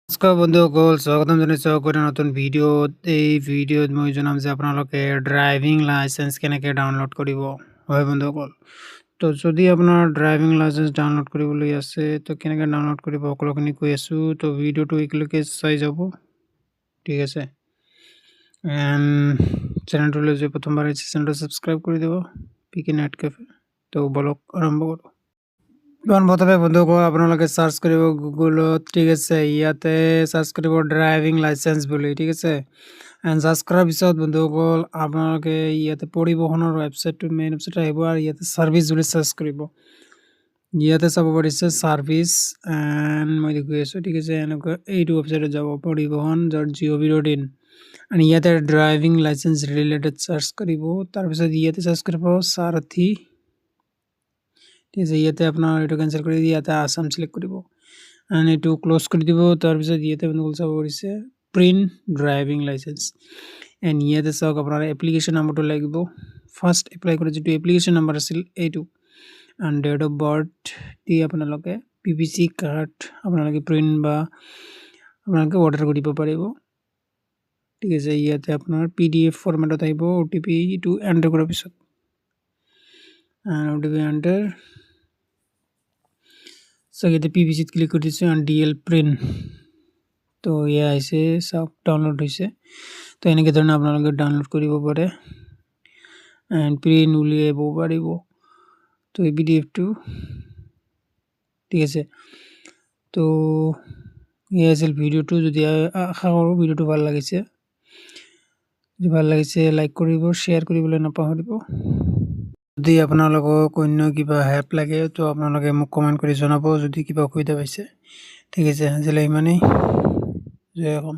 নমস্কাৰ বন্ধুসকল, স্বাগতম জনাইছোঁ আকৌ এটা নতুন ভিডিঅ'ত। এই ভিডিঅ'ত মই জনাম যে আপোনালোকে ড্ৰাইভিং লাইচেন্স কেনেকৈ ডাউনলোড কৰিব। হয় বন্ধুসকল, তো যদি আপোনাৰ ড্ৰাইভিং লাইচেন্স ডাউনলোড কৰিবলৈ আছে তো কেনেকৈ ডাউনলোড কৰিব সকলোখিনি কৈ আছোঁ। তো ভিডিঅ'টো একেলগে চাই যাব, ঠিক আছে। চেনেলটোলৈ যদি প্ৰথমবাৰ আহিছে চেনেলটো ছাবস্ক্ৰাইব কৰি দিব, পিকে নেট কেফে। তো বলক আৰম্ভ কৰোঁ। প্ৰথমে বন্ধুসকল আপোনালোকে চাৰ্চ কৰিব গুগলত, ঠিক আছে। ইয়াতে চাৰ্চ কৰিব ড্ৰাইভিং লাইচেন্স বুলি, ঠিক আছে। এণ্ড চাৰ্চ কৰাৰ পিছত বন্ধুসকল আপোনালোকে ইয়াতে পৰিবহণৰ ৱেবছাইটটো মেইন ৱেবছাইট আহিব আৰু ইয়াতে ছাৰ্ভিচ বুলি চাৰ্চ কৰিব। ইয়াতে চাব পাৰিছে ছাৰ্ভিচ এণ্ড মই দেখুৱাই আছোঁ, ঠিক আছে। এনেকুৱা এইটো ৱেবছাইটত যাব পৰিবহণ.gov.in আৰু ইয়াতে ড্ৰাইভিং লাইচেন্স ৰিলেটেড চাৰ্চ কৰিব। তাৰপিছত ইয়াতে চাৰ্চ কৰিব সাৰথী, ঠিক আছে। ইয়াতে আপোনাৰ এইটো কেঞ্চেল কৰি দি ইয়াতে আসাম চিলেক্ট কৰিব এণ্ড এইটো ক্ল'জ কৰি দিব। তাৰপিছত ইয়াতে বন্ধুসকল চাব পাৰিছে প্ৰিণ্ট ড্ৰাইভিং লাইচেন্স এণ্ড ইয়াতে চাওক আপোনাৰ এপ্লিকেশ্যন নম্বৰটো লাগিব। ফাৰ্ষ্ট এপ্লাই কৰা যিটো এপ্লিকেশ্যন নম্বৰ আছিল এইটো এণ্ড ডেট অফ বাৰ্থ দি আপোনালোকে PVC কাৰ্ড আপোনালোকে প্ৰিণ্ট বা আপোনালোকে অৰ্ডাৰ কৰিব পাৰিব, ঠিক আছে। ইয়াতে আপোনাৰ PDF ফৰ্মেটত আহিব। OTP টো এণ্টাৰ কৰাৰ পিছত OTP এণ্টাৰ ইয়াতে PVCত ক্লিক কৰি দিছোঁ এণ্ড DL প্ৰিণ্ট। তো এয়া আহিছে, চাওক ডাউনলোড হৈছে। তো এনেকৈ ধৰণে আপোনালোকে ডাউনলোড কৰিব পাৰে এণ্ড প্ৰিণ্ট উলিয়াব পাৰিব। তো এই PDFটো, ঠিক আছে। তো এয়া আছিল ভিডিঅ'টো। যদি আশা কৰোঁ ভিডিঅ'টো ভাল লাগিছে, যদি ভাল লাগিছে লাইক কৰিব, শ্বেয়াৰ কৰিবলৈ নাপাহৰিব। যদি আপোনালোকক অন্য কিবা হেল্প লাগে তো আপোনালোকে মোক কমেণ্ট কৰি জনাব যদি কিবা অসুবিধা পাইছে, ঠিক আছে। আজিলৈ ইমানেই, জয় অসম।